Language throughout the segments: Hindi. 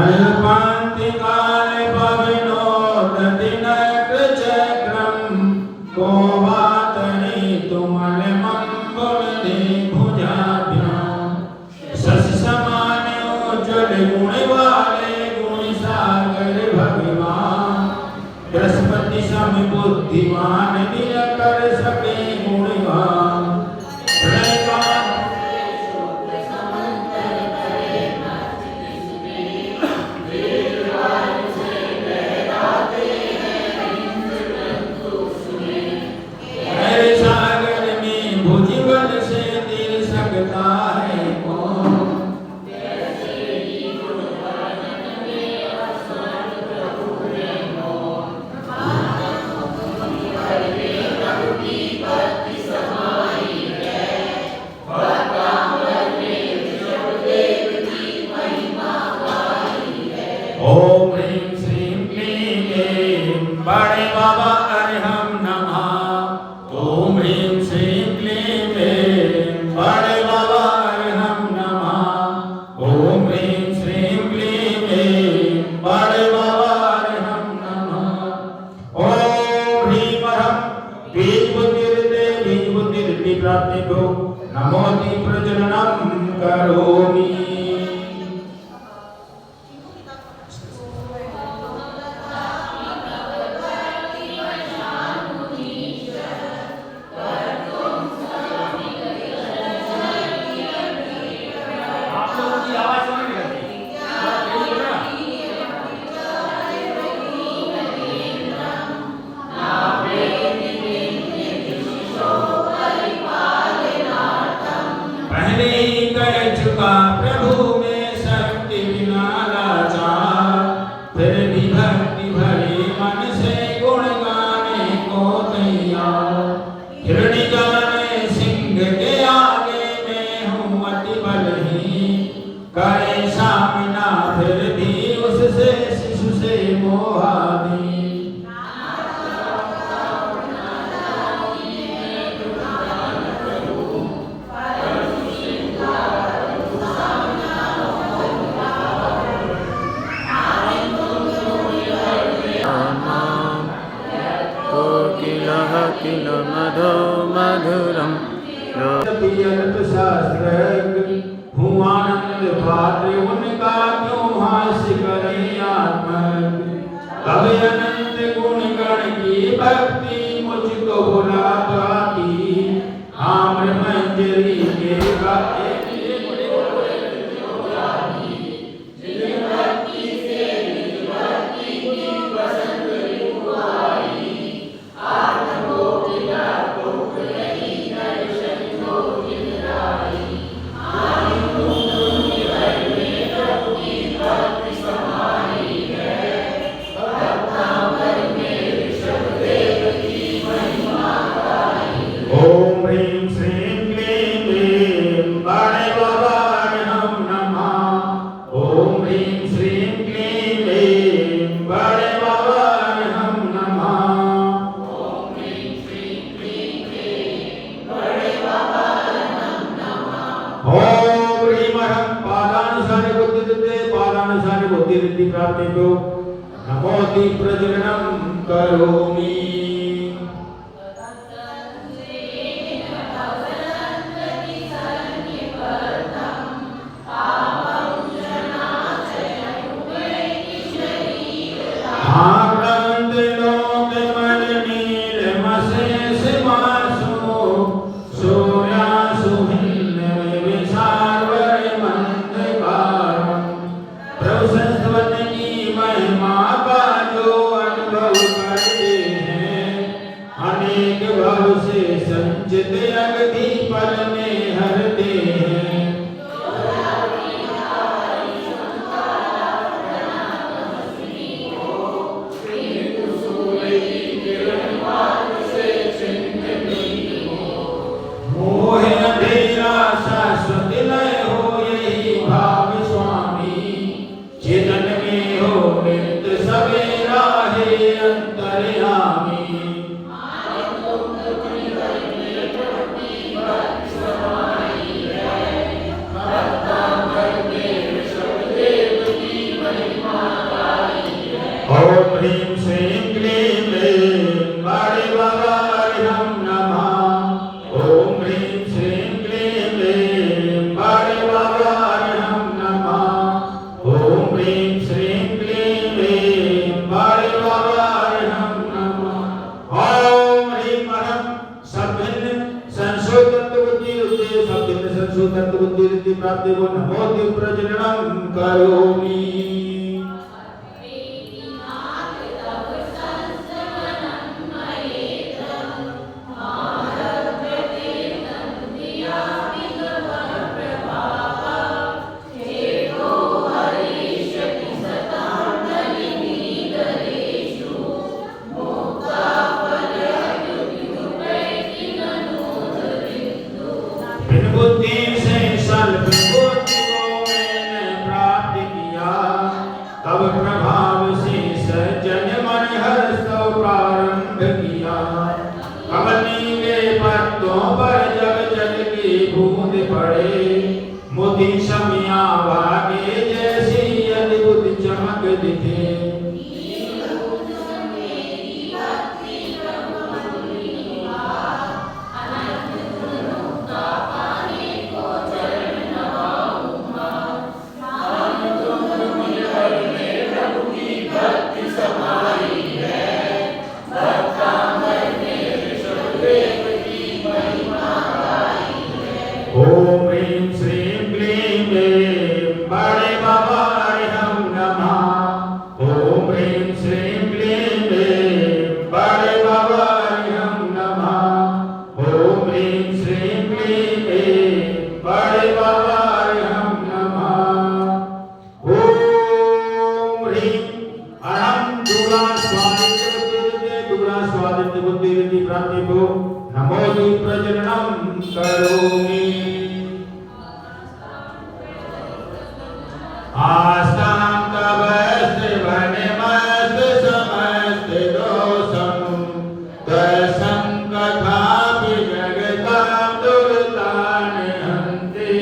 कल्पान्तिकाले पविनोदतिनकृचक्रम् को वातरि तुमलमम्बुलदे भुजाभ्याम् शशि समान उज्ज्वल गुण वाले गुण सागर भगवान बृहस्पति सम बुद्धिमान निरकर सके गुणवान ओम ह्रीं श्रीं क्लीं ऐं बड़े बाबा अरहम नमः। ओम ह्रीं श्रीं क्लीं ऐं बड़े बाबा अरहम नमः। ओम ह्रीं श्रीं क्लीं ऐं बड़े बाबा अरहम नमः। ओम ह्रीं अरहम बीज बुद्धि प्राप्तिभ्यो नमोति प्रजननं करोमि। प्रभु में शक्ति बिना लाचार फिर भी भक्ति भरे मन से गुण गाने को तैयार हिरणी जाने सिंह के आगे मैं हूँ अति बलहीन करे सामना फिर भी उससे शिशु से मोहादीन किल मधो मधुरम शास्त्रज्ञ हूँ आनंद पात्र उनका क्यों हास्य करे आत्मज्ञ तब अनंत गुण गण की भक्ति मुझको भुला पाती आम्र मंजरी के गाए ओम ह्रीं श्रीं क्लीं ऐं बड़े बाबा अरहम नमः। ओम ह्रीं श्रीं क्लीं ऐं बड़े बाबा अरहम नमः। ओम ह्रीं श्रीं क्लीं ऐं बड़े बाबा अरहम नमः। ओम ह्रीं अरहम पादानुसारे बुद्धि रिद्धि प्राप्तिभ्यो नमोति प्रजननं करोमि। आनंद लोक मन नील मशेष मासु सूर्या सुहिन्द विशावर मंदकारम प्रभु संस्वन की महिमा का जो अनुभव करते हैं अनेक भाव से संचित अगधि पल में हरते हैं। चेतन में हो नित सवेरा है अंतर्यामी। प्राप्तिर्भो नमोति प्रजननं करोमि। बुद्धि से सल्प बुद्धि को मैंने प्राप्त किया, तब प्रभाव से सज्जन मन हर्ष प्रारंभ किया। कमनी के पत्तों पर जब जल की बूंद पड़े, मोती शमिया भागे जैसी अद्भुत चमक दिखे। ओम ह्रीं श्रीं क्लीं ऐं बड़े बाबा हम नमः। ओम ह्रीं श्रीं क्लीं ऐं बड़े बाबा हम नमः। ओम ह्रीं श्रीं क्लीं ऐं बड़े बाबा हम नमः। ओम ह्रीं अहं दूला स्वादित बुद्धि रिद्धि प्राप्ति को नमोति प्रजननं करोमि। आस्तां तवस्त वनमस्त समस्त दोषं दशं कथापि जगतां दुर्तान् हन्ति।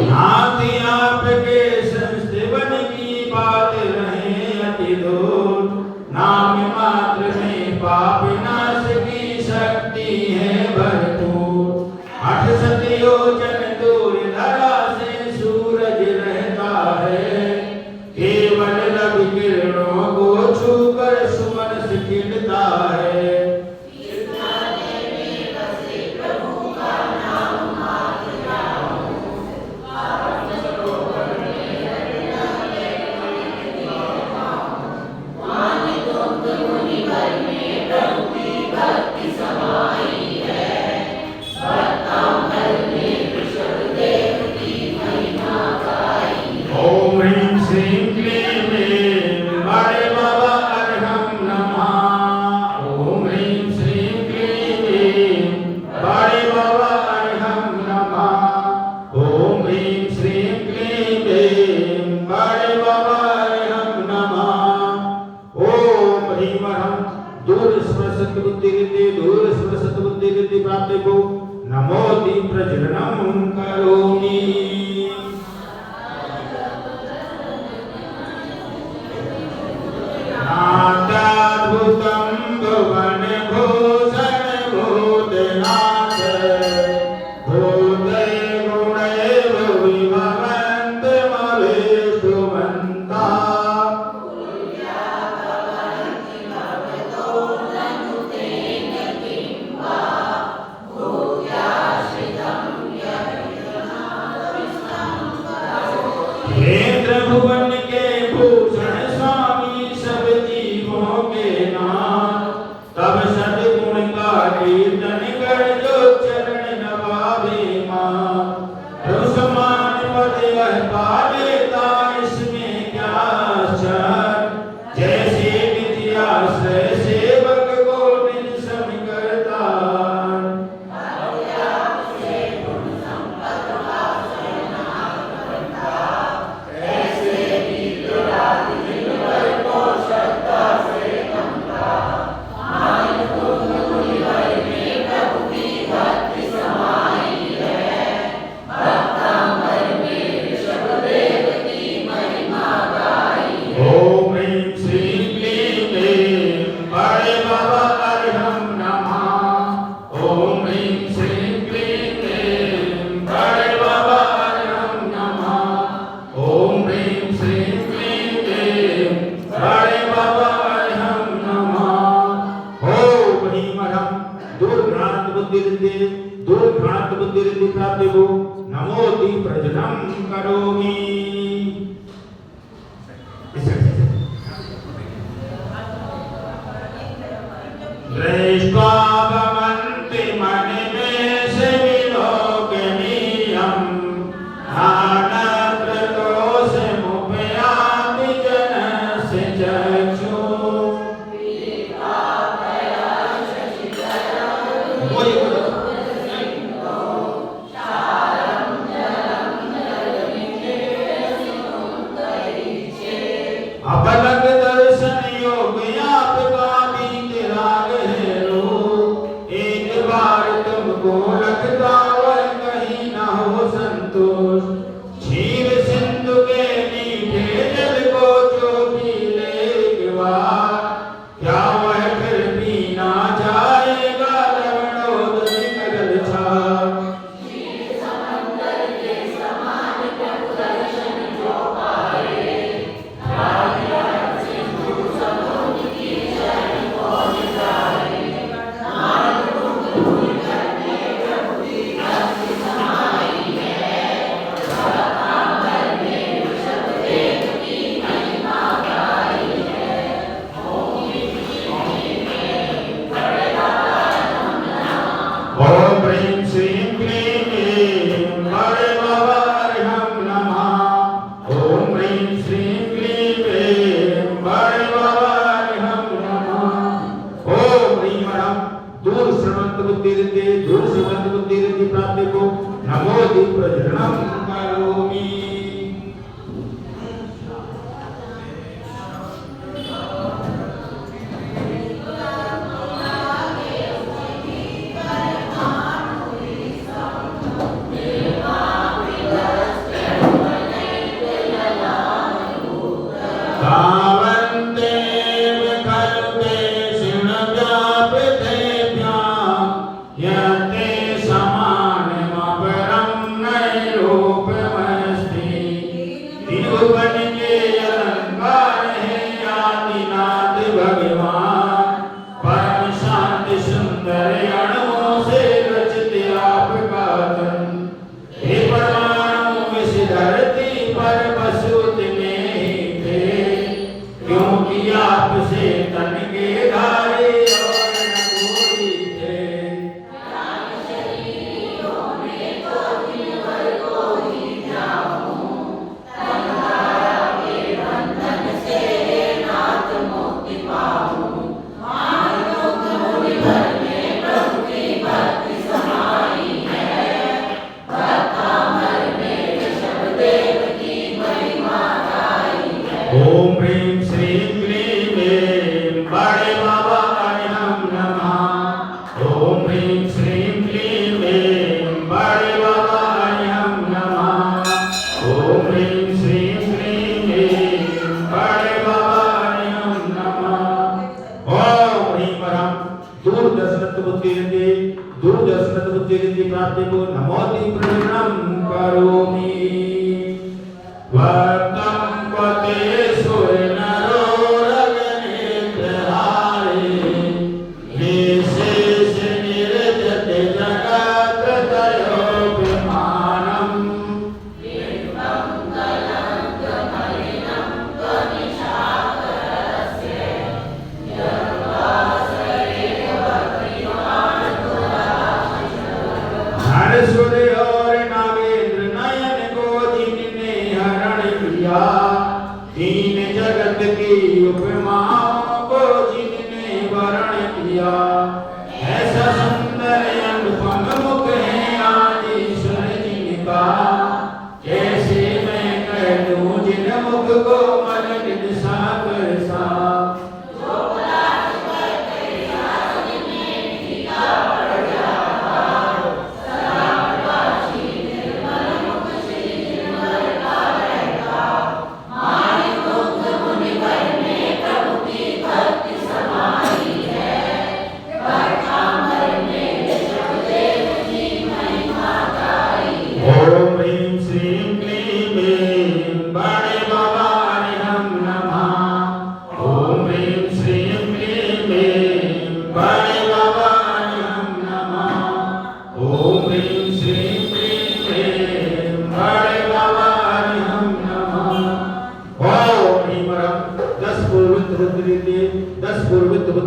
नाथी आपके संस्थान की बात रहे अति दूर, नाम मात्र में पाप नाश की शक्ति है भरपूर। 68 योजन दूर धरा से सूरज रहता है, केवल रवि किरणों को छूकर सुमन से खिलता है। ओम ह्रीं श्रीं क्लीं ऐं बड़े बाबा हम नमः। ओम ह्रीं श्रीं क्लीं ऐं बड़े बाबा हम नमः। ओम ह्रीं श्रीं क्लीं ऐं बड़े बाबा हम नमः। ओम ह्रीं हम दूर स्पर्शत बुद्धि रिद्धि प्राप्ति को नमोति प्रजननं करोमि। नाथाद्भुतं भुवन भूषण भूतनाथ, भूतै गुणै भुविभवन्तमवेष्टुवन्ता। क्षेत्र भुवन के भूषण स्वामी सब जीवों के नाथ, तब सद्गुण का कीर्तन कर जो चरण नवावे मां। प्रभु समान पद यह पावेता इसमें क्या आश्चर्य, जैसे विद्याश्रय सेवक को निज सम करता। ओम ह्रीं श्रीं क्लीं ऐं बड़े बाबा हम नमः। ओम ह्रीं श्रीं क्लीं ऐं बड़े बाबा हम नमः। ओम ह्रीं श्रीं बुद्धिरिद्धि दुर्घात बुद्धिरिद्धि प्राप्तिभो नमोति प्रजनम करोमि। दृष्ट्वा भवन्ति मनिमेष विलोकनीयं नानाप्रदोषमुपयामि जनस्य चक्षुः। अपलक दर्शन योग आपका बीत राग है रो। एक बार तुमको लगता और कहीं न हो संतोष। क्षीर सिंधु के मीठे जल को जो पी ले एक बार, क्या वह फिर भी ना जाएगा लवणोदय कगल छाप। ओम ह्रीं श्रीं क्लीं बड़े बाबार्हं नमः। ओम ह्रीं श्रीं क्लीं बड़े बाबार्हं नमः। ओम ह्रीं वरं दूर श्रवंत बुद्धिरिद्धि प्राप्तिभो नमोति प्रजननं करोमि। तावन्देव खलु शिवव्यापृतेभ्यां यते समानमपरं नैरूप्यमस्ति। तिरुवन के अलंकार है आदिनाथ भगवान। परम शांति सुंदर अणुओं से रचित आपका तन। हे परमाणु विष धरती पर बसूत में ही थे, क्योंकि आपसे तन के धारे और न कोई थे। ओम ह्रीं श्रीं क्लीं बड़े बाबार्हं नमः। ओम ह्रीं श्रीं क्लीं बड़े बाबार्हं नमः। ओम ह्रीं श्रीं क्लीं बड़े बाबार्हं नमः। ओम ह्रीं वरं दूरदर्शनत बुद्धिरिद्धि प्राप्तिभो नमोति प्रजननं करोमि। वक्तं पते सुरनरोरगनेत्रहारे निशेष निर्जत जगत्त्रयोऽभिमानम्। हर्षुर और नागेंद्र नयन को जिनने हरण किया। दीन जगत की उपमाओं को जिनने वरण किया। ऐसा सुंदर अनुपम मुख है आज ईश्वर जिनका। कैसे मैं कह दूं जिन मुख को मलिन साप साप।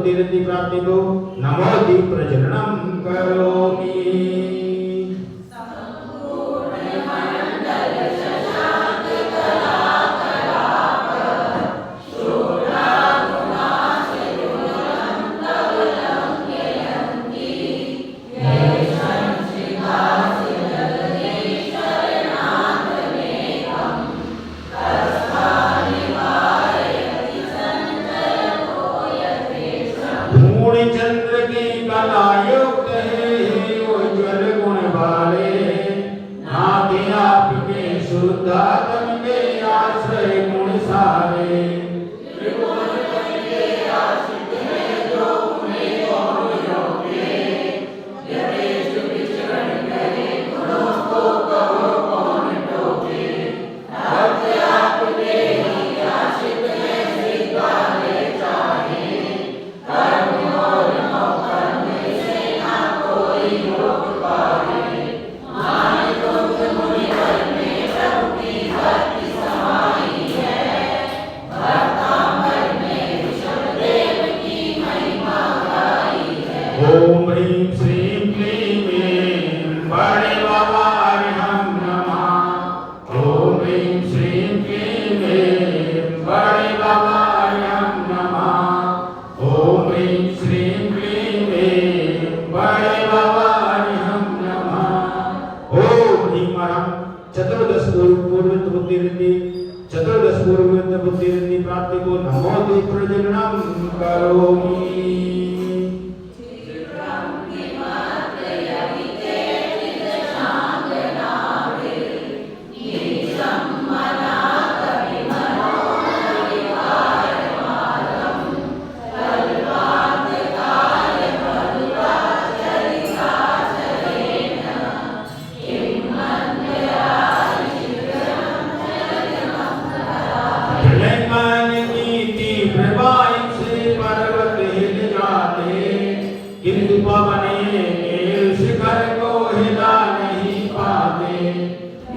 बुद्धि रिद्धि प्राप्ति को नमोति प्रजननम करोमि। चंद्र की कला युक्त है उज्ज्वल गुण वाले, नाते आपके शुद्धात्म के आश्रय गुण सारे। ओम ह्रीं श्रीं क्लीं ऐं बड़े बाबा हम नमः। ओम ह्रीं श्रीं क्लीं ऐं बड़े बाबा हम नमः। ओम ह्रीं श्रीं क्लीं ऐं बड़े बाबा हम नमः। ओम ह्रीं परम चतुर्दश पूर्व बुद्धि रिद्धि चतुर्दश पूर्व बुद्धि रिद्धि प्राप्ति को नमोति प्रजननम करोमि। किंतु पवने के शिखर को हिला नहीं पाते,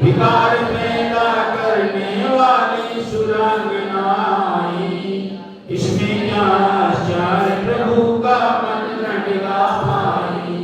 विकार पैदा करने वाली सुरांगनाई, इसमें क्या आश्चर्य प्रभु का मंत्र गा पाई।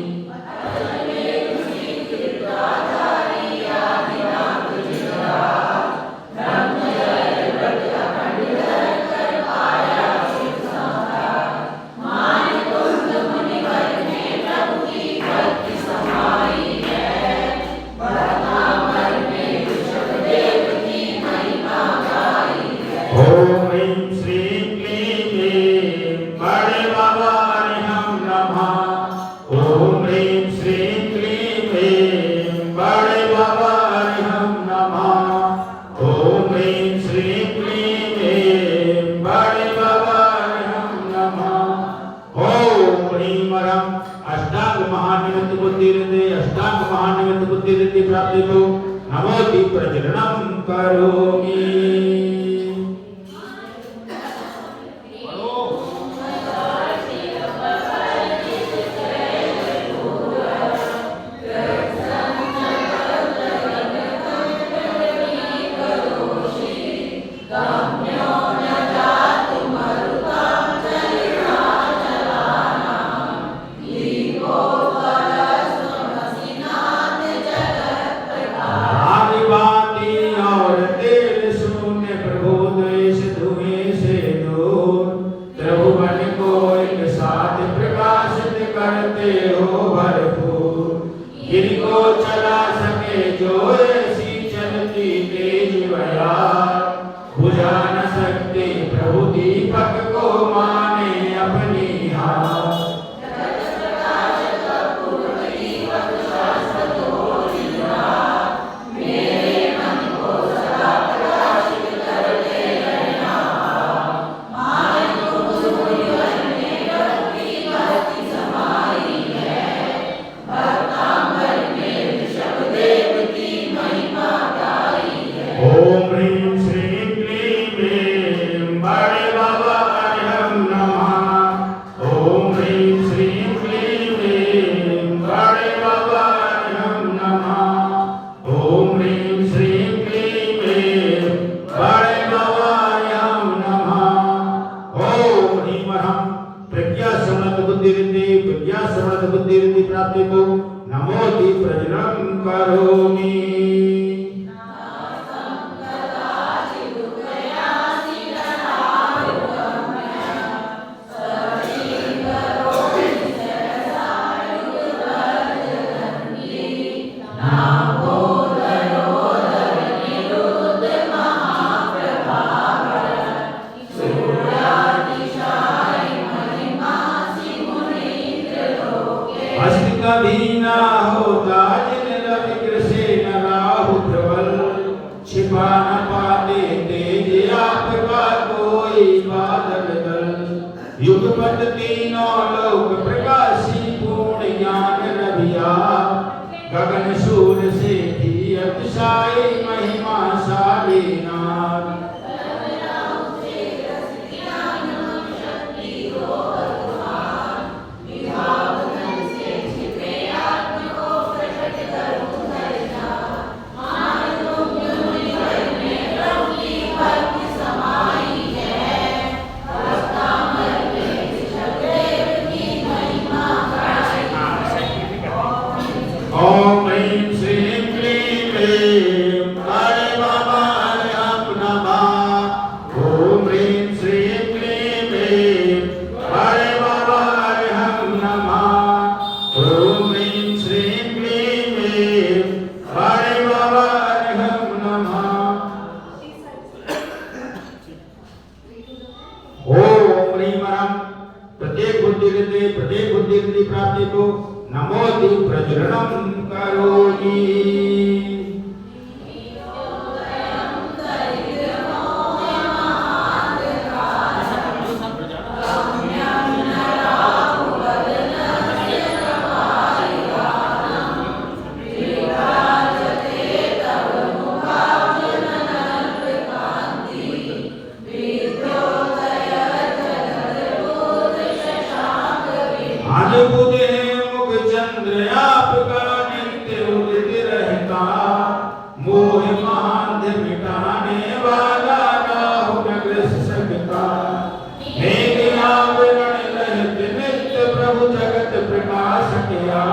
ओम ह्रीं श्रीं क्लीं ऐं बड़े बाबा हम नमः। ओम ह्रीं श्रीं क्लीं ऐं बड़े बाबा हम नमः। ओम ह्रीं श्रीं क्लीं ऐं बड़े बाबा हम नमः। ओम ह्रीं परम अष्टांग महानिमित्त बुद्धि रिद्धि अष्टांग महानिमित्त बुद्धि रिद्धि प्राप्ति को नमोति प्रजननम करोमि। और तेल शून्य करोमि। कभी ना होता जिन रवि कृषे न राहु प्रबल, छिपा न पाते तेज आपका कोई बादल दल। युगपत तीनों लोक प्रकाशी पूर्ण ज्ञान रविया, गगन सूर से भी अतिशायी महिमा शाली नाथ। ओम ह्रीं श्रीं क्लीं क्लीं हरे बाबा हरहं नमः। ओम ह्रीं श्रीं क्लीं क्लीं हरे बाबा हरहं नमः। ओम ह्रीं श्रीं क्लीं क्लीं हरे बाबा हरहं नमः। ओम ह्रीं वरम प्रत्येक बुद्धि प्राप्ति को नमोति प्रज्वलनम करोमि। अद्भुत है मुख चंद्र आपका नित्य उदित रहता, मोह मांध मिटाने वाला राहु न ग्रस सकता। मेघ आवरण लहत नित्य प्रभु जगत प्रकाश किया,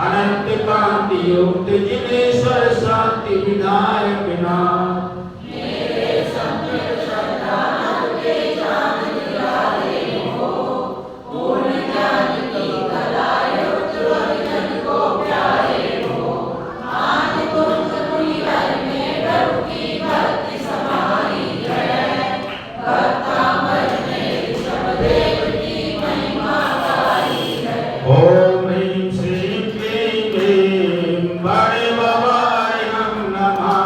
अनंत कांति युक्त जिनेश्वर शांति विधायक नाथ। ओम ह्रीं श्रीं क्लीं क्लीं बड़े बाबा हरहं नमः।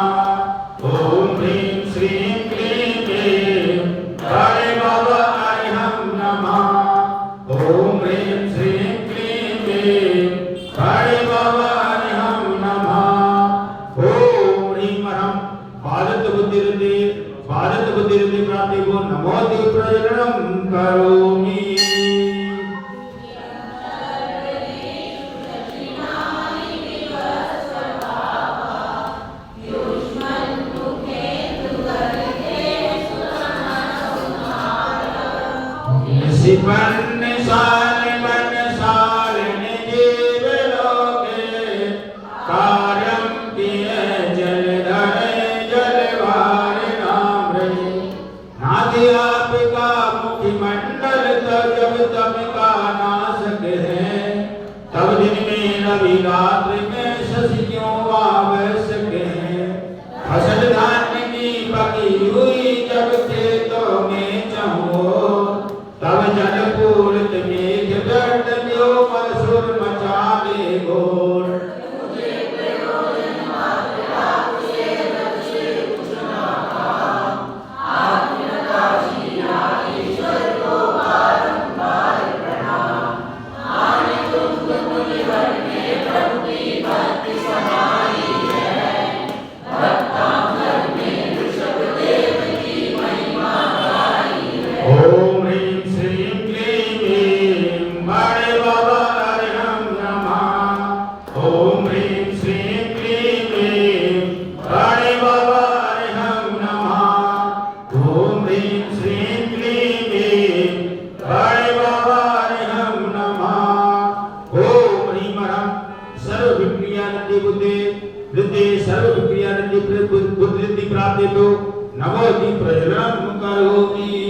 ओम ह्रीं श्रीं क्लीं क्लीं बड़े बाबा हरहं नमः। ओम ह्रीं श्रीं क्लीं क्लीं बड़े बाबा हरहं नमः। ओम ह्रीं वरम भारत बुद्धि प्राप्ति को नमोति प्रज्वलनम करोमि। सिपन्न साल मन सारण जीव लोके, कार्यम किए जलधर जलवार नाम रहे। नाथ आपका मुखमंडल जब तब का नाशक है, तब दिन में रवि रात्रि में शशि क्यों आवश्यक है। फसल धान्य की पकी हुई जब खेतों में चहो, तब जल पूरित मेघ गर्द जो मसुर मचावे घोर। ओम ह्रीं श्रीं क्लीं क्लीं बड़े बाबा हरहं नमः। ओम ह्रीं श्रीं क्लीं क्लीं बड़े बाबा हरहं नमः। ओम ह्रीं श्रीं क्लीं क्लीं बड़े बाबा हरहं नमः। ओम ह्रीं वरम सर्व विक्रिया रति बुद्धि वृद्धि सर्व विक्रिया रति बुद्धि प्राप्ति तो नवोति प्रजननम करोमि।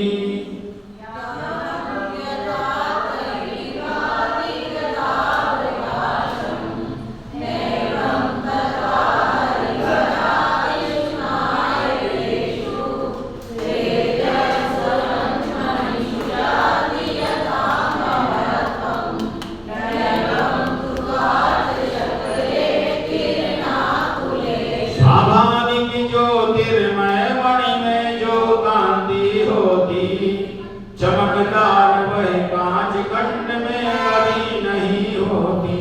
चमकदार वह कांच खंड में कभी नहीं होती,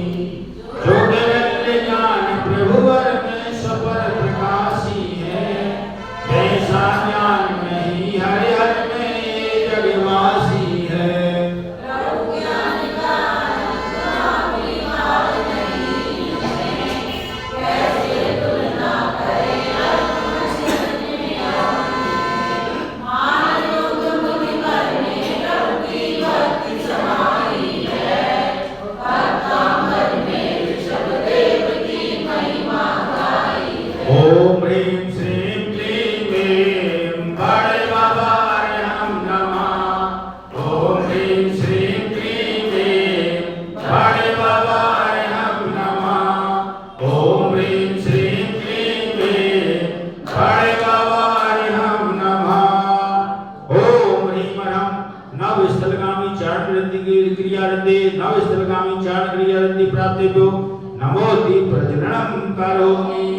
जो केवल ज्ञान प्रभुवर में सफल प्रकाशी है, ऐसा ज्ञान नहीं हर हर में ये जगवासी है। ओम ह्रीं श्रीं क्लीं ऐं बड़े बाबा अर्हं नमः। ओम ह्रीं श्रीं क्लीं ऐं बड़े बाबा अर्हं नमः। ओम ह्रीं श्रीं क्लीं ऐं बड़े बाबा अर्हं नमः। ओम ह्रीं अर्हं नवस्थलगामी चारण क्रिया रति नवस्थलगामी चारण क्रिया रति प्राप्तिभ्यो नमोति प्रजननम करोमि।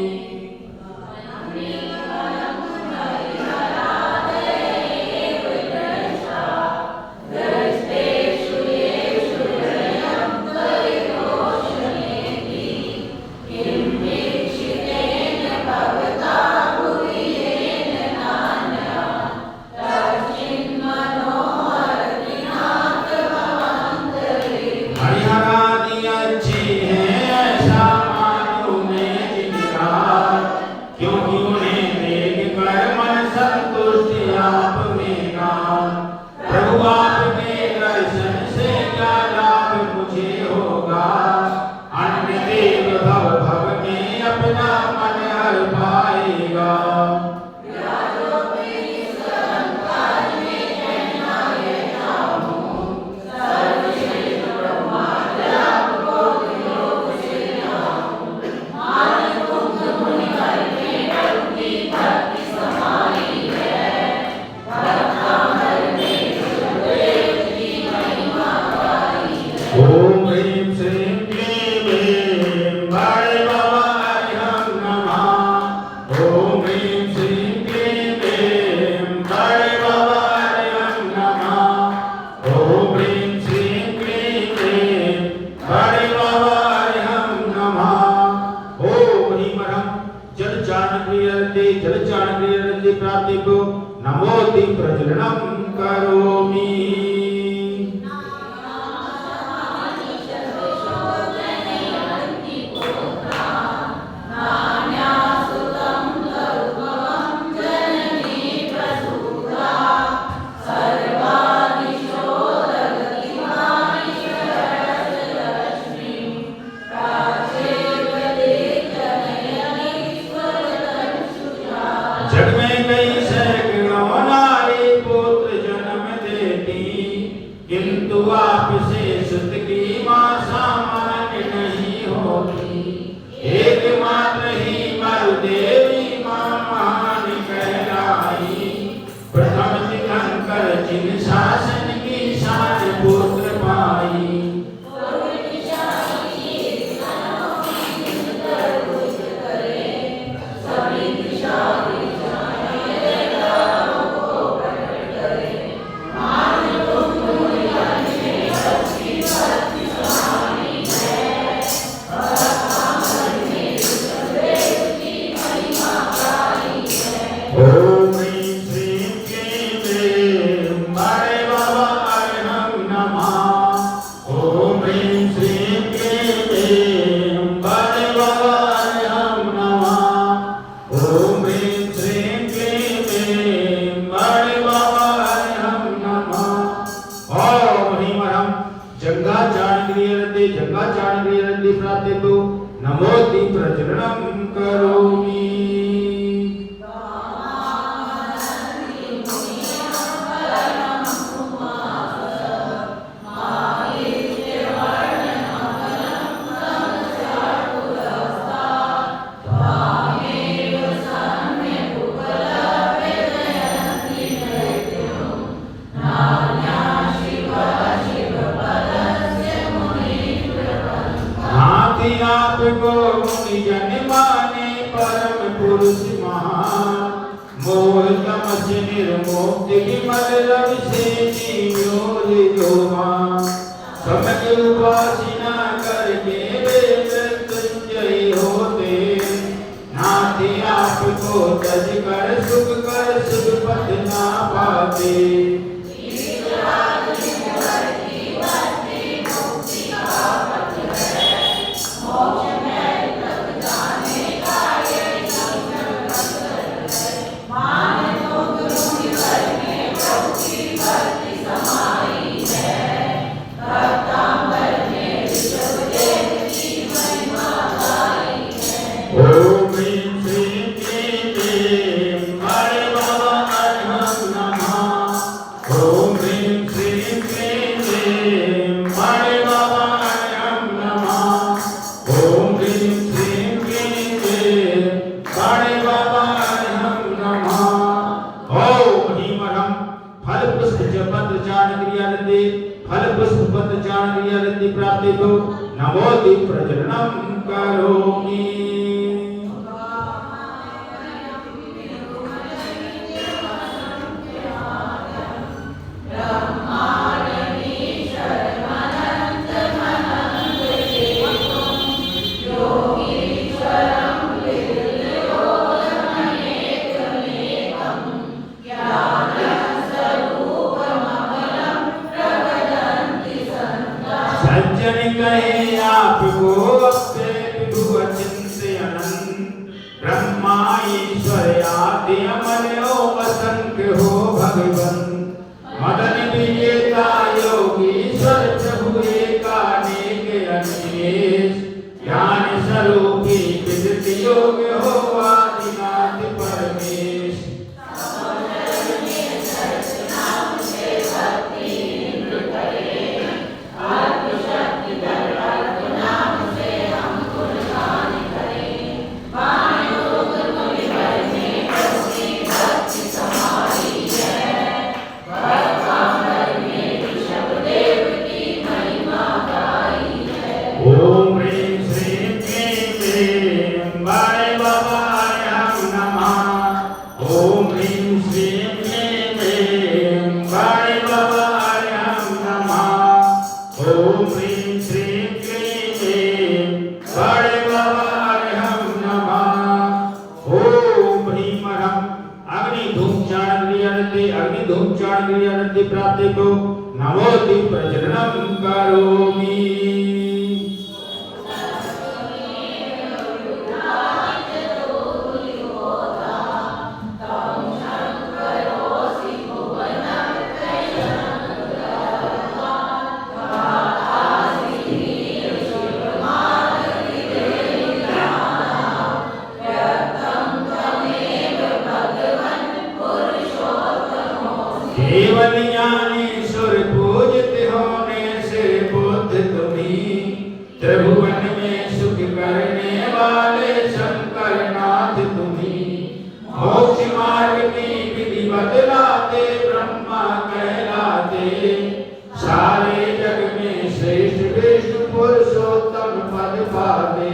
हरिहरादि अच्छी है ऐसा मानो मैं जिनका, क्योंकि उन्हें देख कर मन संतुष्ट आप में का। प्रभु आपके दर्शन से क्या लाभ मुझे होगा, अन्य देव भव भव में अपना मन हर पाएगा। ओम ह्रीं श्रीं क्लीं ऐं बड़े बाबा अर्हं नमः। ओम ह्रीं श्रीं क्लीं ऐं बड़े बाबा अर्हं नमः। ओम ह्रीं श्रीं क्लीं ऐं बड़े बाबा अर्हं नमः। ओम ह्रीं अर्हं जल चारण क्रिया रति प्राप्तिभ्यो नमोति प्रजननम करोमि। जग में कई सैकड़ों नारी पुत्र जन्म देती, किंतु आपसे सुत की मां सामान्य नहीं होती। एकमात्र ही मरुदेवी मां महान कहलाई, प्रथम तीर्थंकर जिन शासन की शान पुत्र पाई। नमोति प्रजननं करोमि। आपको मुनि जन माने परम पुरुष महान, मोह तमस निर्मुक्त विमल रवि से जीव्योर जोहान। समग्र उपासना करके वे मृत्युंजय होते, नाथ आपको तज कर सुख पथ ना पाते। नमोति प्रजननं करोमि। सज्जन कहे आपको अपने विभु अचिंत्यनन, ब्रह्मा ईश्वर आदि अमर ओम असंख्य हो भगवन। मदन विजेता योगीश्वर प्रभु एकानेक अनिमेष, ज्ञान स्वरूपी विदित योग हो आदिनाथ परमेश। ओम ह्रीं श्रीं क्लीं क्लीं बाणे बाबाय नमः। ओम ह्रीं श्रीं क्लीं क्लीं बाणे बाबाय नमः। ओम ह्रीं श्रीं क्लीं क्लीं बाणे बाबाय नमः। ओम ह्रीं ह्रं अग्नि धूम चाण क्रियानते प्राप्ते को नमोति प्रजननं करोमि। केवल ज्ञानेश्वर पूजित होने से बुद्ध तुम्हीं, त्रिभुवन में सुख करने वाले शंकर नाथ तुम्हीं। मोक्ष मार्ग की विधि बतलाते ब्रह्मा कहलाते, सारे जग में श्रेष्ठ विष्णु पुरुषोत्तम पद पाते।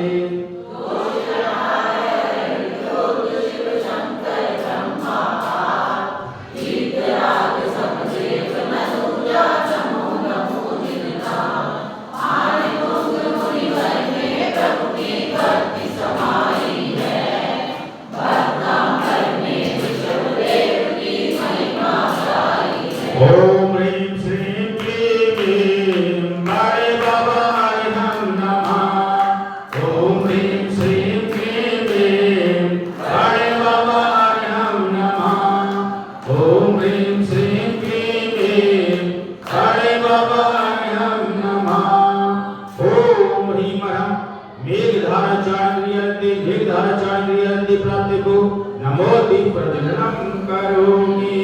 ओम ह्रीं श्रीं क्लीं क्लीं बाणे बाबाय नमः। ओम ह्रीं श्रीं क्लीं क्लीं बाणे बाबाय नमः। ओम ह्रीं श्रीं क्लीं क्लीं बाणे बाबाय नमः। ओम ह्रीं ह्रं मेघधारा क्रियन्ति निर्धारचारण क्रियन्ति प्राप्तिभो नमोति प्रजननं करोमि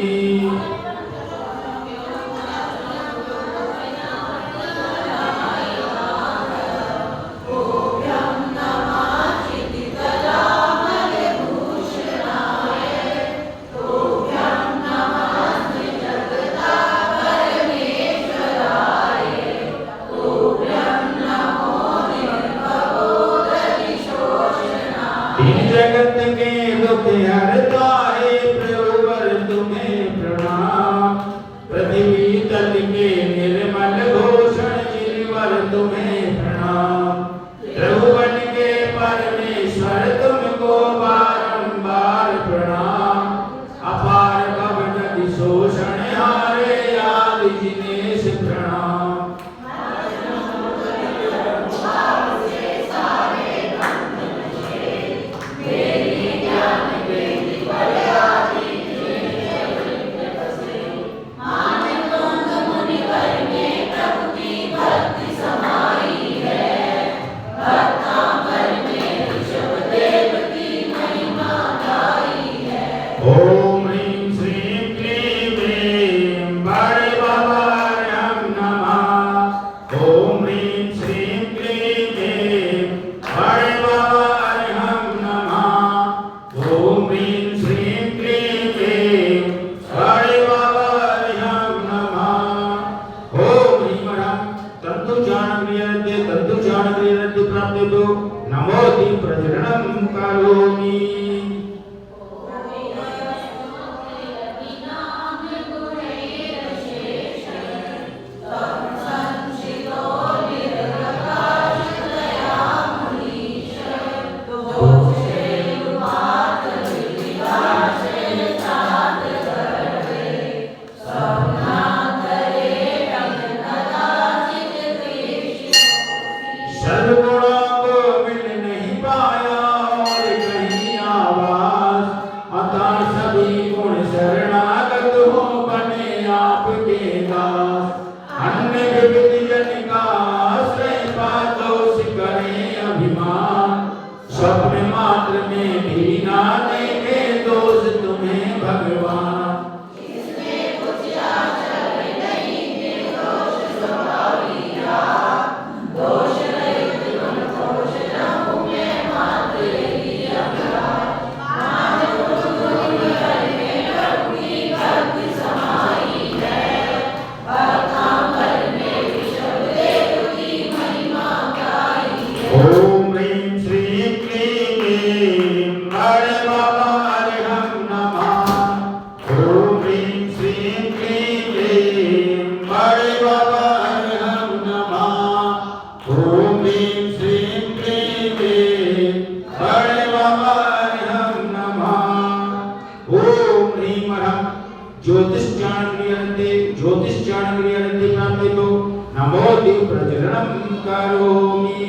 जगत के दुख हरता है प्रभुवर तुम्हें प्रणाम पृथ्वी तल के निर्मल घोषण जिनवर तुम्हें प्रणाम प्रभुवन के परमेश्वर तुमको बारंबार प्रणाम अपार भवन नदी शोषण हारे आदि जिनेश प्रणाम ओम ह्रीं श्रीं क्लीं क्लीं बड़े बाबा हम नमः ओम ह्रीं श्रीं क्लीं क्लीं बड़े बाबा हम नमः ओम ह्रीं श्रीं क्लीं क्लीं बड़े बाबा हम नमः ओम ह्रीं ह्रं तन्तुजान क्रियन्ते प्राप्तिभ्यो नमोति प्रजननं करोमि सर्वगुणों को मिल नहीं पाया और कहीं आवास अतः सभी गुण शरणागत हो बने आपके दास अन्य विविध जन का आश्रय पादोष करें अभिमान स्वप्न मात्र में भी ना देखे दोष तुम्हें भगवान ओम ह्रीं श्रीं क्लीं क्लीं बड़े बाबा हम नमः ओम ह्रीं श्रीं क्लीं क्लीं बड़े बाबा हम नमः ओम ह्रीं श्रीं क्लीं क्लीं बड़े बाबा हम नमः ओम ह्रीं ह्रं ज्योतिष्ठान क्रियन्ते प्राप्तिभ्यो नमोति प्रजननं करोमि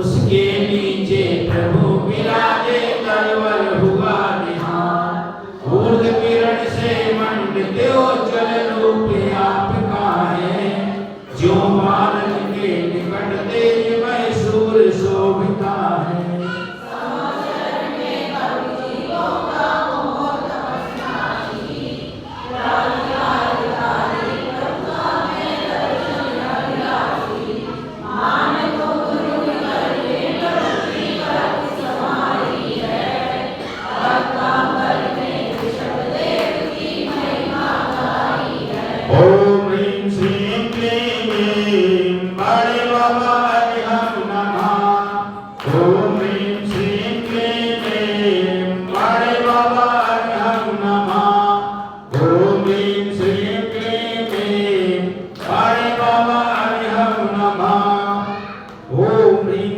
उसके नीचे प्रभु विराजे तरवर हुआ निहार ऊर्ध किरण से मंडित उज्जवल रूप आपका है जो बादल के निकट तेजमय सूर्य शोभिता है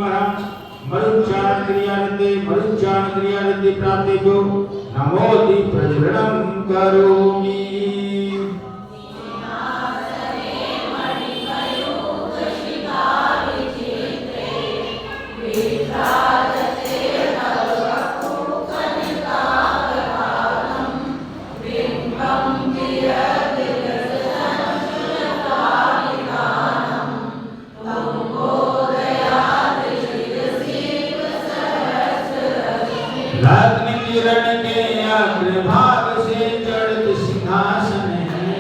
ह्रीमरं मरुच्चारण क्रियारते प्राप्तेभ्यो नमोति प्रज्वलनं करोमि। रत्न किरण के अग्रभाग से जड़ित सिंहासन है,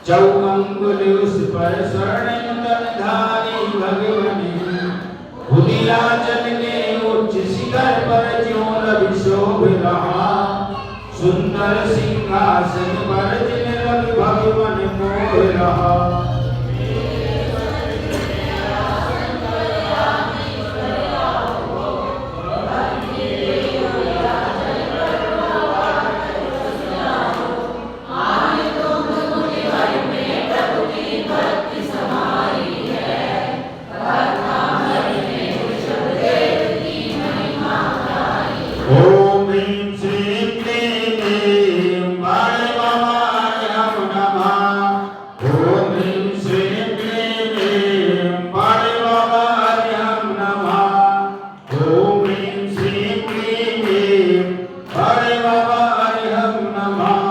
चौअंगुल उस पर स्वर्ण तलधारी भगवन है। उदियाचल के उच्च शिखर पर ज्यों रवि शोभ रहा, सुंदर सिंहासन पर जिन रवि भगवन मोह रहा। ओम ह्रीं श्रीं क्लीं बाणे वामार्यं नमः। ओम ह्रीं श्रीं क्लीं बाणे वामार्यं नमः। ओम ह्रीं श्रीं क्लीं बाणे वामार्यं नमः।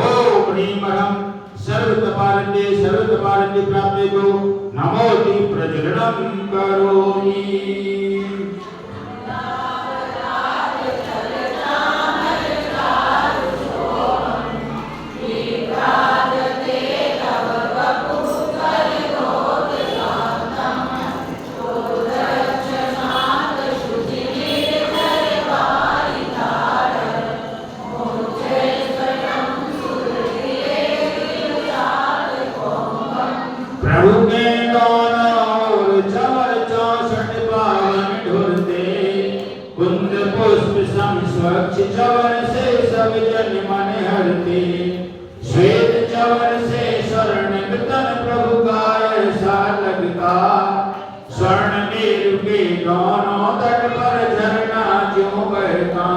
ओम ह्रीमरं सर्वतपारण्ये प्राप्तेभ्यो नमोति प्रज्वलनं करोमि। प्रभु के दोनों ओर चार चौसठ पावन ढूंढते, कुंद पुष्प सम स्वच्छ चवर से सब जन मन हरते। श्वेत चवर से स्वर्ण तन प्रभु का ऐसा लगता, स्वर्ण मेरु के दोनों तट पर झरना ज्यों बहता।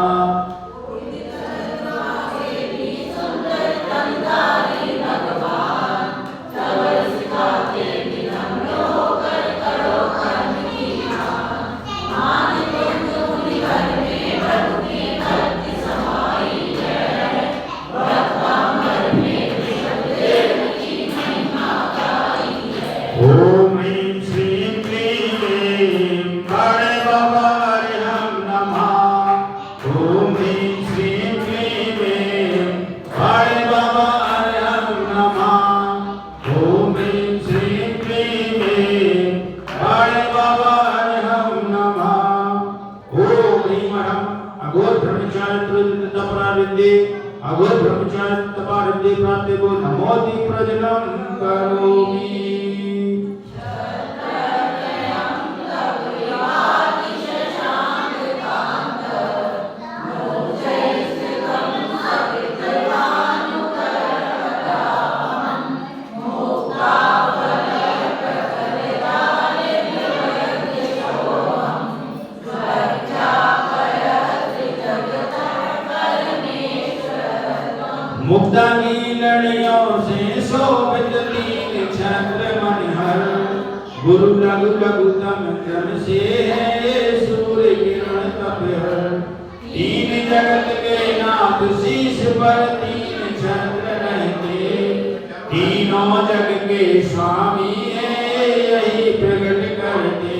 ओम ह्रीं श्रीं क्लीं बाणे वामार्यं नमः। ओम ह्रीं श्रीं क्लीं बाणे वामार्यं नमः। ओम ह्रीं श्रीं क्लीं बाणे वामार्यं नमः। ओम ह्रीमरं अघोर ब्रह्मचारी तपारण्ये प्राप्तेभ्यो नमोति प्रज्वलनं करोमि। मुक्ता की लड़ियों से शोभित तीन छत्र मणिहर, गुरु लघु लघुतम तन से है सूर्य किरण तपहर। तीन जगत के नाथ शीश पर तीन छत्र रहते, तीनों जग के स्वामी है यही प्रकट करते।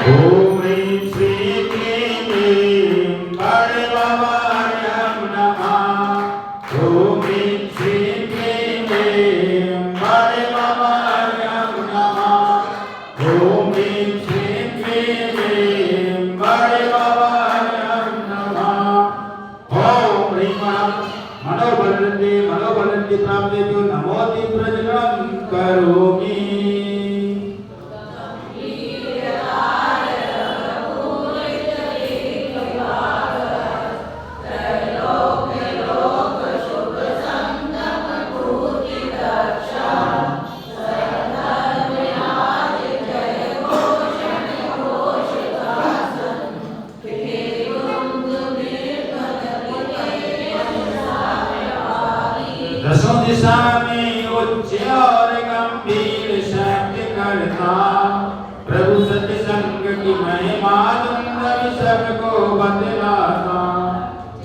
ओम ह्रीं श्रीं क्लीं बाणे वदन्ति प्राप्तेभ्यो नमोति प्रजननं करोमि। दसों दिशा में उच्च और गंभीर शब्द करता प्रभु सत्संग की महिमा दुंदर सबको बतलाता।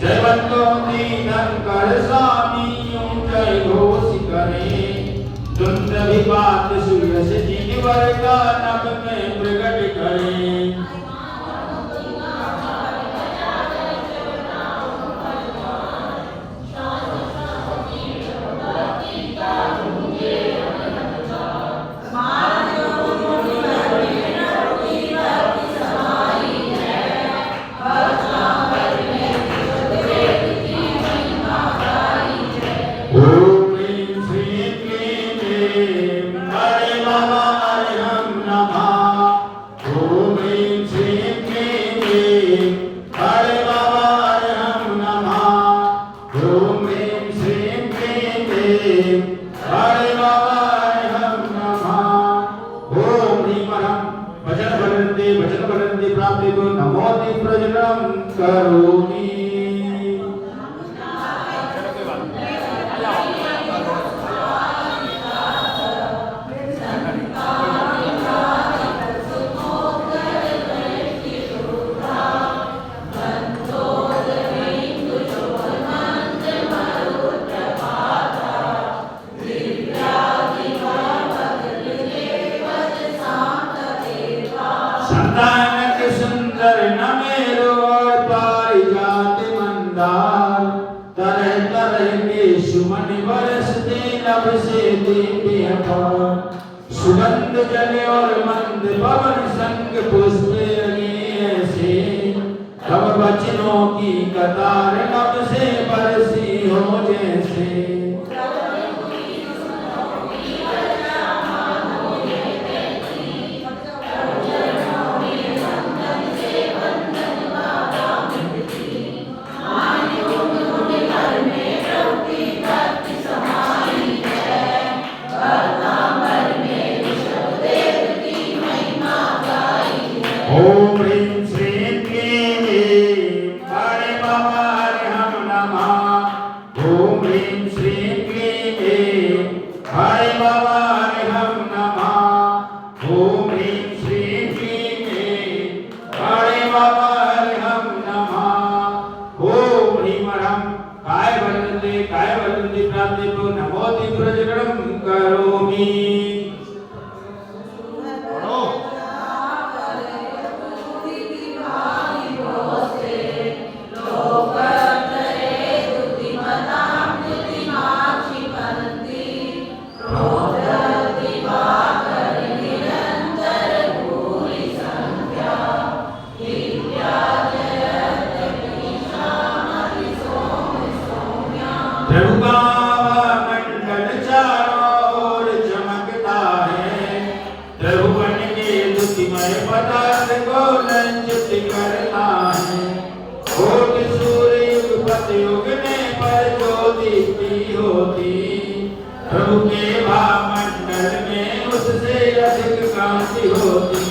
जयवंतों तीर्थंकर स्वामियों जय घोष करे दुंद विपात सुयस जिनवर का नभ में प्रकट करे। नमोति प्रजननं करोमि। संतानक सुंदर नमेरो और पारिजात मंदार तरह तरह के सुमन बरसते नभ से दिव्य फल सुगंध जल और मंद पवन संग पुष्प लगे ऐसे तब वचनों की कतार नभ से बरसी हो जैसे। ओम ह्रीं श्रीं क्लीं बड़े बाबा हम नमः। ओम ह्रीं श्रीं क्लीं बड़े बाबा हम नमः। ओम ह्रीं श्रीं क्लीं बड़े बाबा हम नमः। ओम ह्रीं काय वदन्ति प्राप्तेभ्यो नमोति प्रजननं करोमि। प्रभु का मंडल चारों ओर चमकता है। प्रभु बन के दुतिमय पदार्थ को रंजित करता है। कोटि सूर्य युगपत उगने पर जो दीप्ति होती प्रभु के भामंडल में उससे अधिक कांति होती।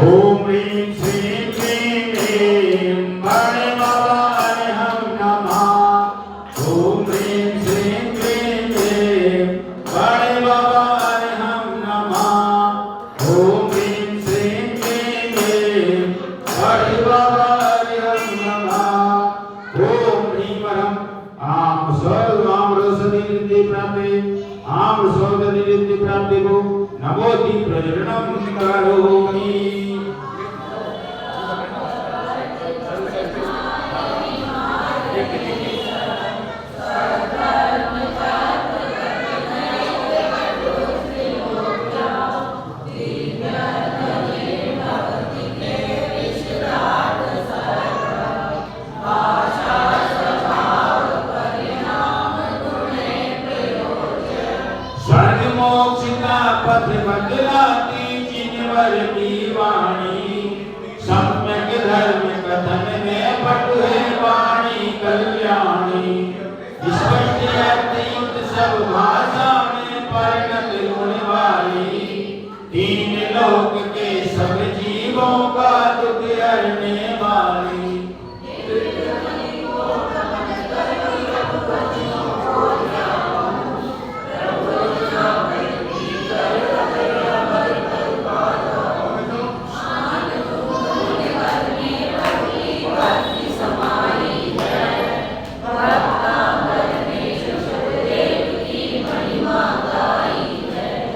ओम ह्रीं श्रीं क्लीं बड़े बाबा हम नमः। ओम ह्रीं श्रीं क्लीं बड़े बाबा हम नमः। ओम ह्रीं श्रीं क्लीं बड़े बाबा हम नमः। ओम ह्रीं परम आम स्वर्ग आम रोषधि रिद्धि प्राप्ते आम स्वर्ग रिद्धि प्राप्ते को नमोति प्रजननं करोमि। करने वाली।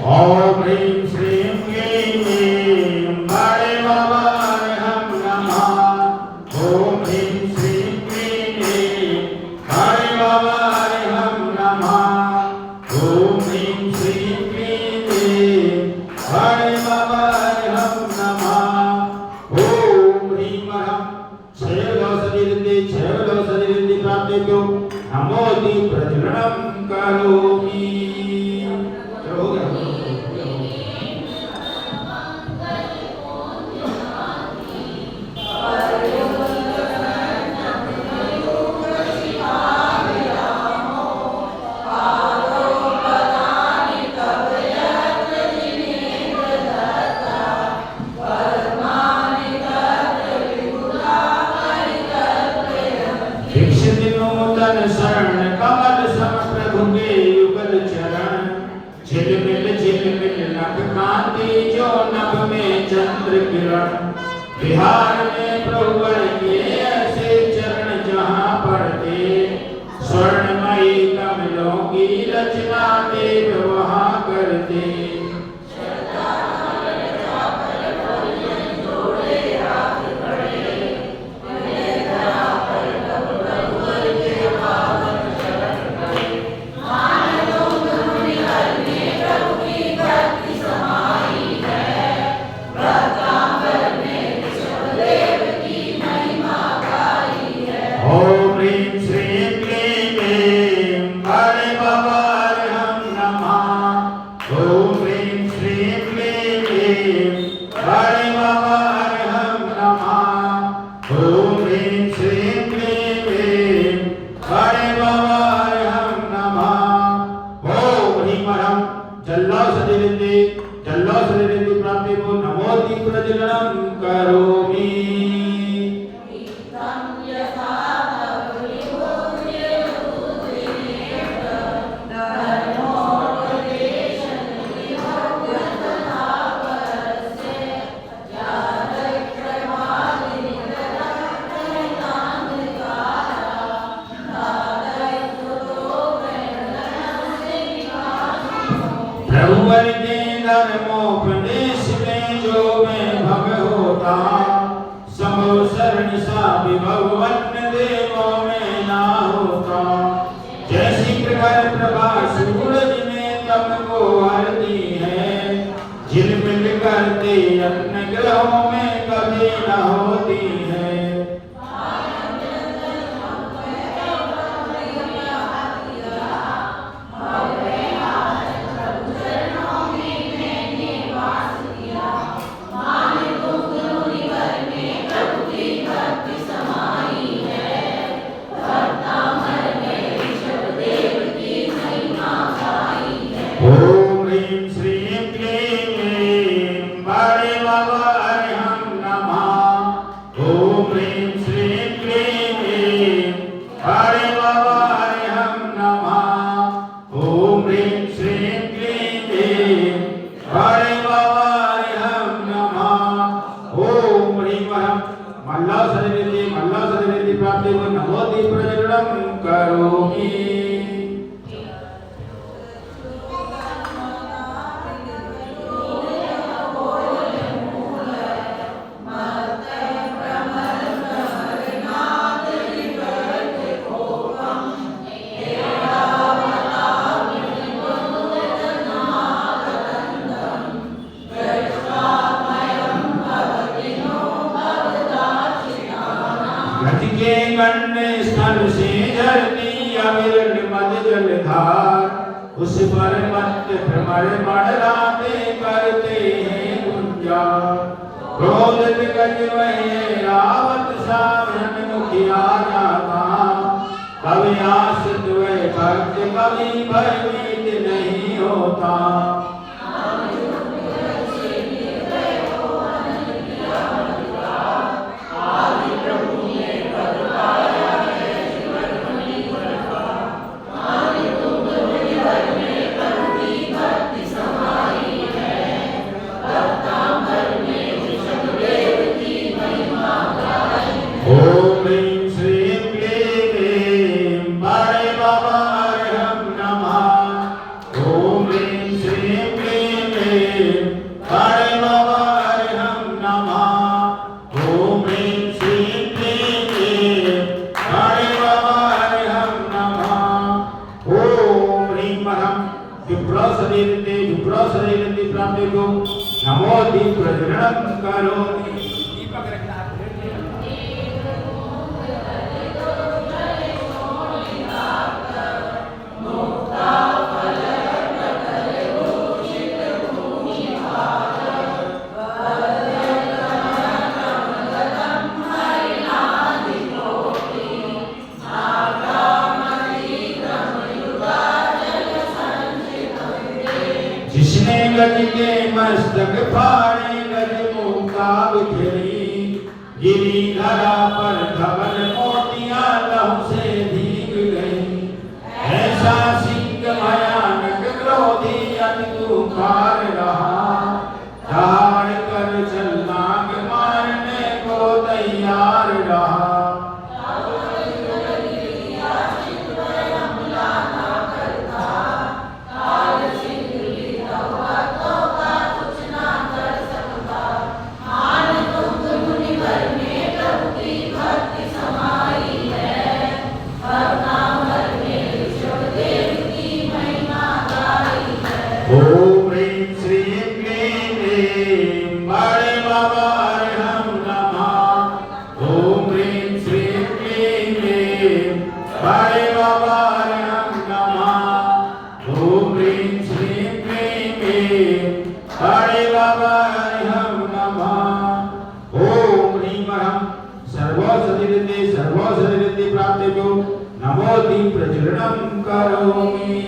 ओम ह्रीं श्रीं क्लीं बड़े बाबा हम नमः। ओम ह्रीं श्रीं क्लीं बड़े बाबा हम नमः। ओम ह्रीं श्रीं क्लीं बड़े बाबा हम नमः। ओम ह्रीं हम छेवलोसदिरिद्धि प्राप्तेभ्यो नमोति प्रज्वलनं करोमि। चलो हो गया। नूतन शरण कमल सम प्रभु के युगल चरण। झिलमिल नभ कांति जो नभ में चंद्र किरण। बिहार में प्रभुवर के ऐसे चरण जहाँ पड़ते। स्वर्णमयी कमलों की रचना देव वहाँ करते। ओम ह्रीं श्रीं क्लीं बड़े बाबा हम नमः। ओम ह्रीं श्रीं क्लीं बड़े बाबा हम नमः। ओम ह्रीं श्रीं क्लीं बड़े बाबा हम नमः। ओम ह्रीं हम जल्लौषधिरिद्धि प्राप्तिभ्यो नमोति प्रज्वलनं करोमि। प्रभुवर के धर्मोपदेश में जो मैं भग होता। संभव शरण सा विभव अन्य देवों में ना होता। जैसी प्रखर प्रभा सूरज ने तमको हर दी है। झिलमिल करते अन्य ग्रहों में कभी न होती है। ओम ह्रीं श्रीं क्लीं बड़े बाबा हम नमः। ओम ह्रीं श्रीं क्लीं बड़े बाबा हम नमः। ओम ह्रीं श्रीं क्लीं बड़े बाबा हम नमः। ओम ह्रीं हम मल्लौषधिरिद्धि प्राप्तिभ्यो नमोति प्रज्वलनं करोमि। के गण्य स्थल से झरती अविरल मद जलधार। उस पर मत भ्रमर मड़राते करते हैं गुंजार। क्रोधित गज वही रावत सावरन मुखिया जाता। कभी आश्रित वह भक्त कभी भयभीत नहीं होता। दीप प्रज्वलनम करोमि। दीपक रखना हाथ में। जिसने गज के मस्तक फाड़े गज मुक्ता बिखरी, गिरी धरा पर धवल मोतियां लहू से भीग गई। ऐसा सिंह भयानक क्रोधी अति तूफान रहा, दहाड़ कर चल नाग मारने को तैयार रहा। ओम ह्रीं श्रीं क्लीं बड़े बाबा अरहं नमः। ओम ह्रीं श्रीं क्लीं बड़े बाबा अरहं नमः। ओम ह्रीं श्रीं क्लीं बड़े बाबा अरहं नमः। ओम ह्रीं अहं सर्वौषधिरिति सर्वौषधिरिति प्राप्तेभ्यो नमो दीप प्रज्वलनम करोमि।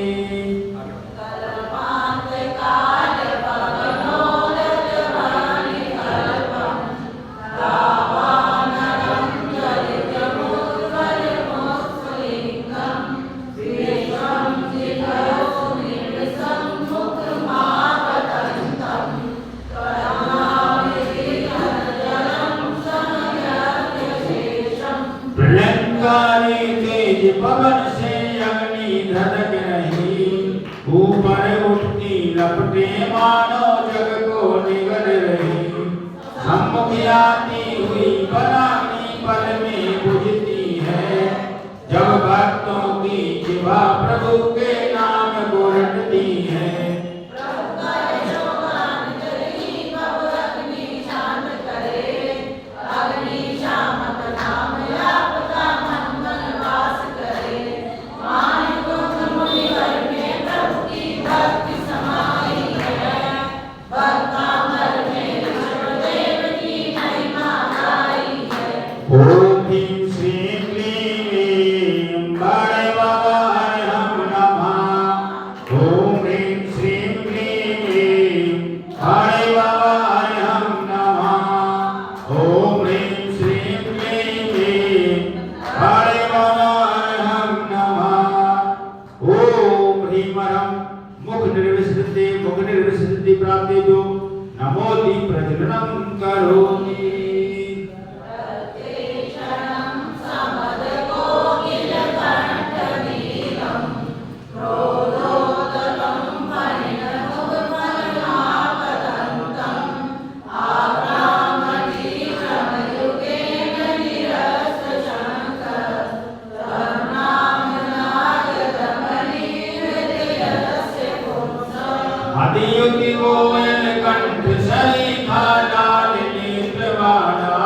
प्रलंकारी तेज पवन से अग्नि धधक रही, ऊपर उठती लपटे मानो जग को निगल रही। सम्मुख आती हुई बलानी पल में बुझती है, जब भक्तों की जिह्वा प्रभु के नाम को रटती है। ओम ह्रीं श्रीं क्लीं बड़े बाबा अरहं नमः। ओम ह्रीं श्रीं क्लीं बड़े बाबा अरहं नमः। ओम ह्रीं श्रीं क्लीं बड़े बाबा अरहं नमः। ओम ह्रीं अहं मुख निर्विसृति प्राप्तेभ्यो नमो दीप प्रज्वलनम करोमि। अतियुति गोयल कंठ सरीखा लाल नेत्र वाला,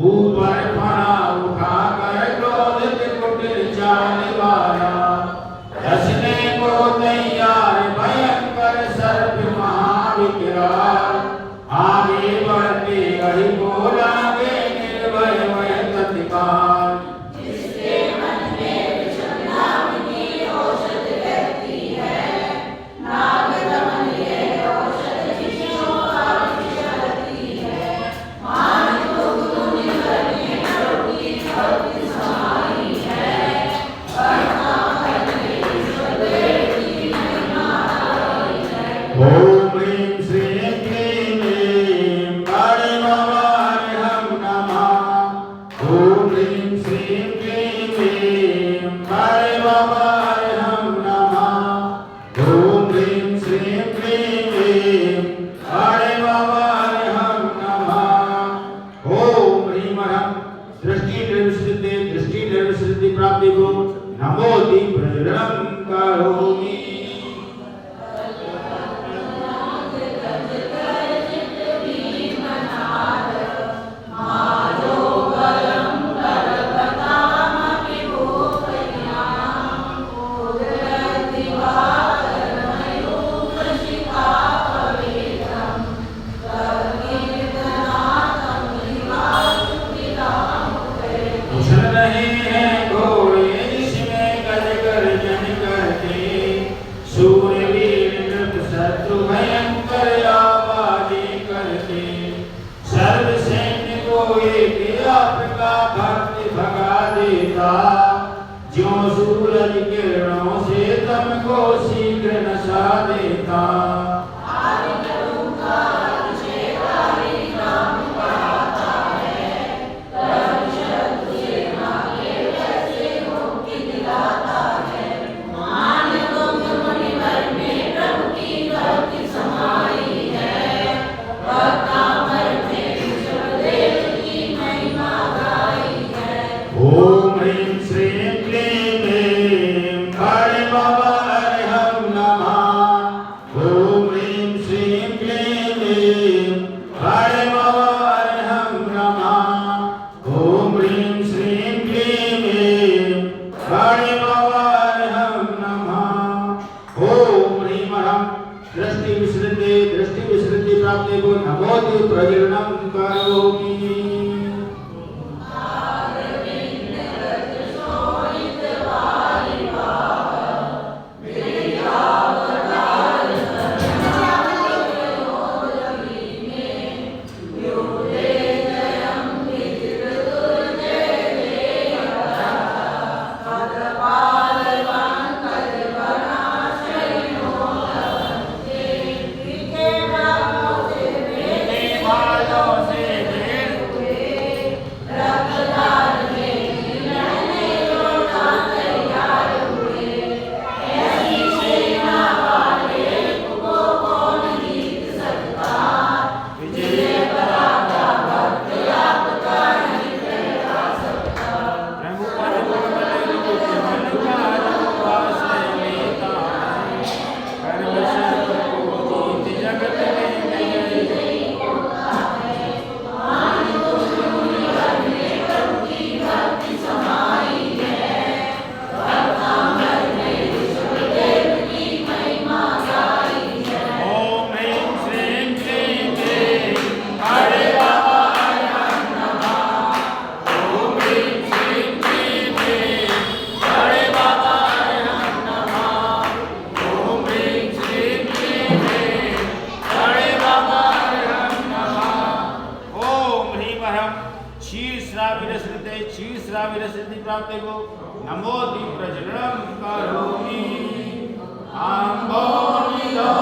ऊपर फणा उठा कर क्रोधित कुटिल चाल वाला। रचने को तैयार भयंकर सर्प महाविकराल, आगे बढ़ते गही को लागे निर्भय वह तत्काल। ओम ह्रीं श्रीं क्लीं बड़े बाबा अरहं नमः। ओम ह्रीं श्रीं क्लीं बड़े बाबा अरहं नमः। ओम ह्रीं श्रीं क्लीं बड़े बाबा अरहं नमः। ओम ह्रीं अहं दृष्टि निर्विसृति प्राप्तेभ्यो नमो दीप प्रज्वलनम करोमि। आपका भक्ति भगा देता, ज्यों सूरज किरणों से तुमको शीघ्र नशा देता। ओम ह्रीं श्रीं क्लीं ऐं काळे बाबा अर्हं नमः। ओम ह्रीं श्रीं क्लीं ऐं काळे बाबा अर्हं नमः। ओम ह्रीं श्रीं क्लीं ऐं काळे बाबा अर्हं नमः। ओम ह्रीं अहं दृष्टि विसृति प्राप्ते को नमोति प्रजननं करोमि। क्षीरश्राविरसिद्धि प्राप्ते को नमोति प्रजननं करोमि। आम्बोनिधो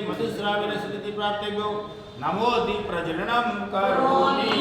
मधुस्राविरसिद्धि प्राप्ते को नमोति प्रजननं करोमि।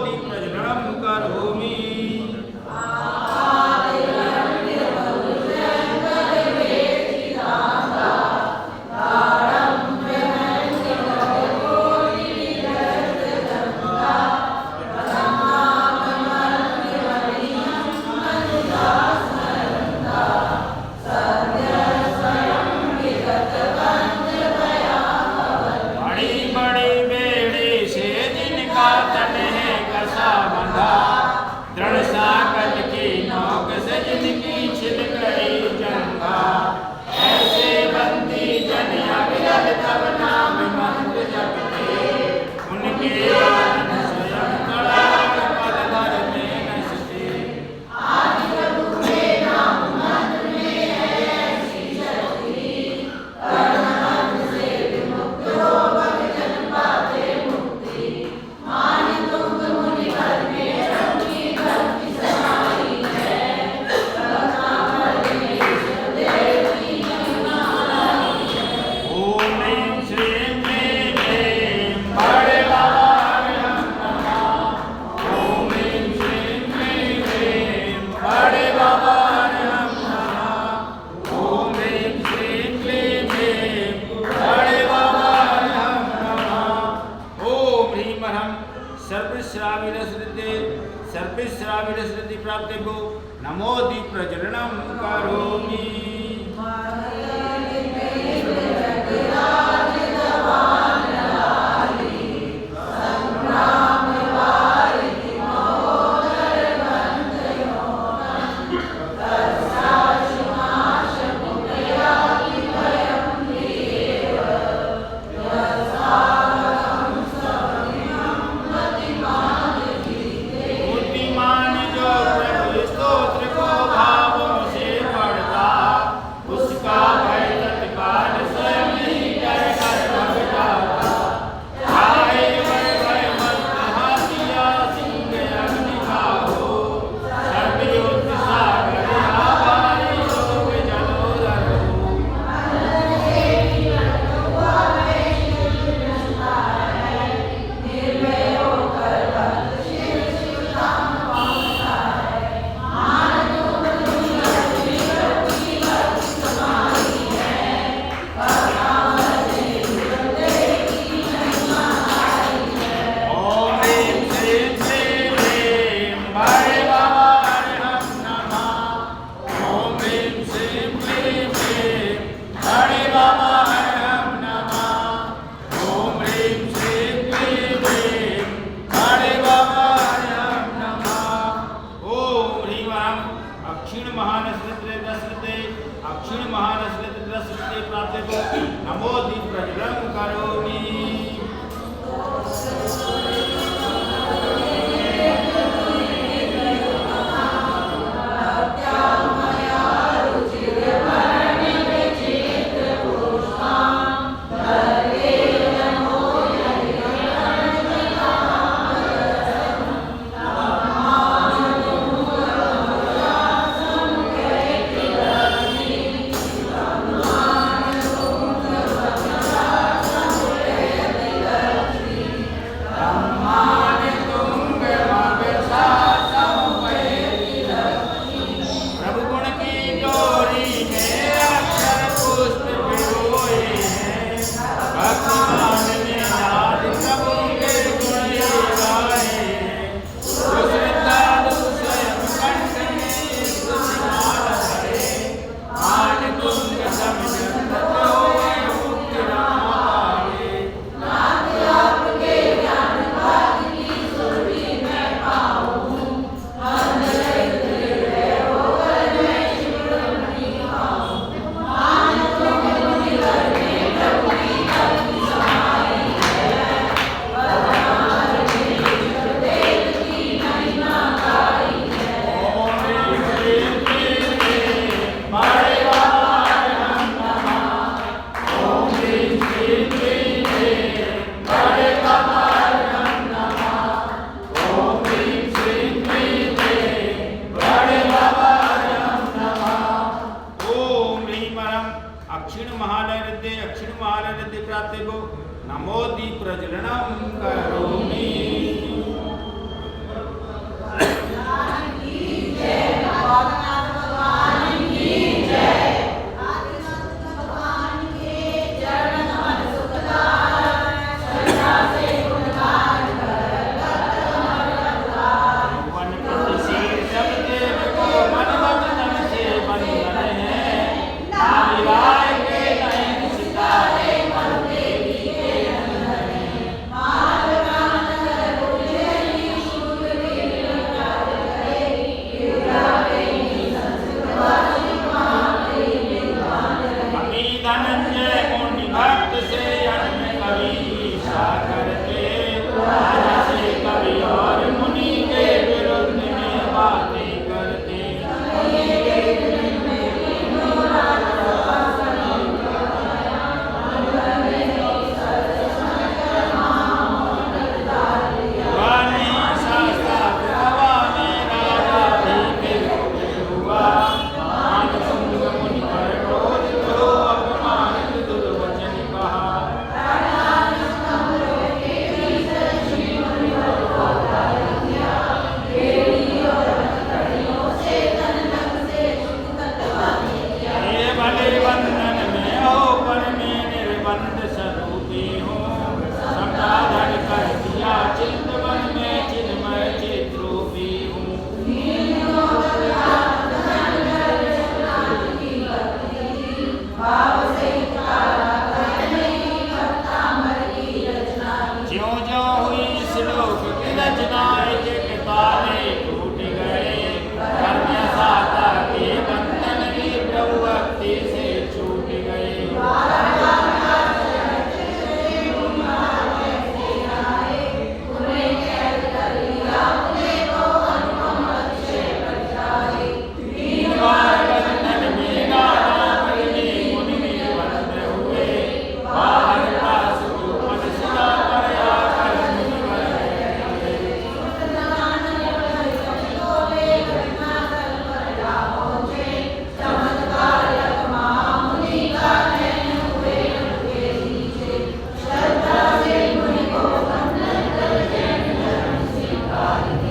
दीपप्रज्वलनं करोमि। सर्वश्राविरसृति प्राप्तिभो नमो दीपप्रज्वलनं करोमि।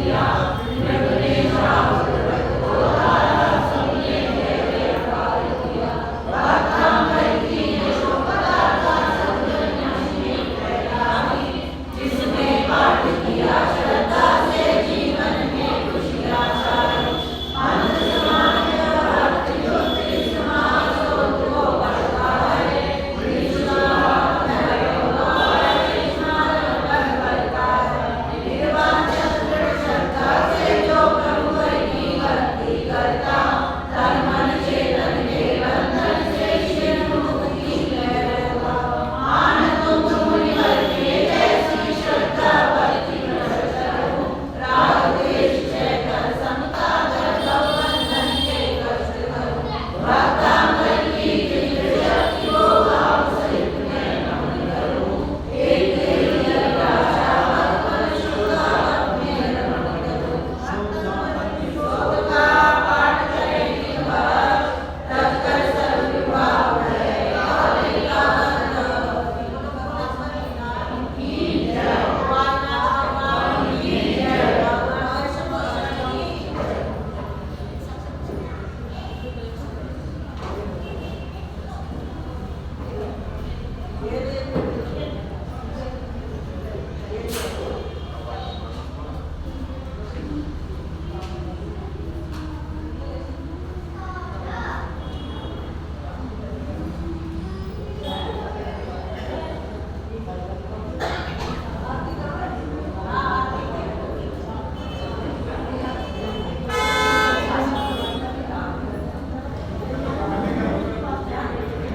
या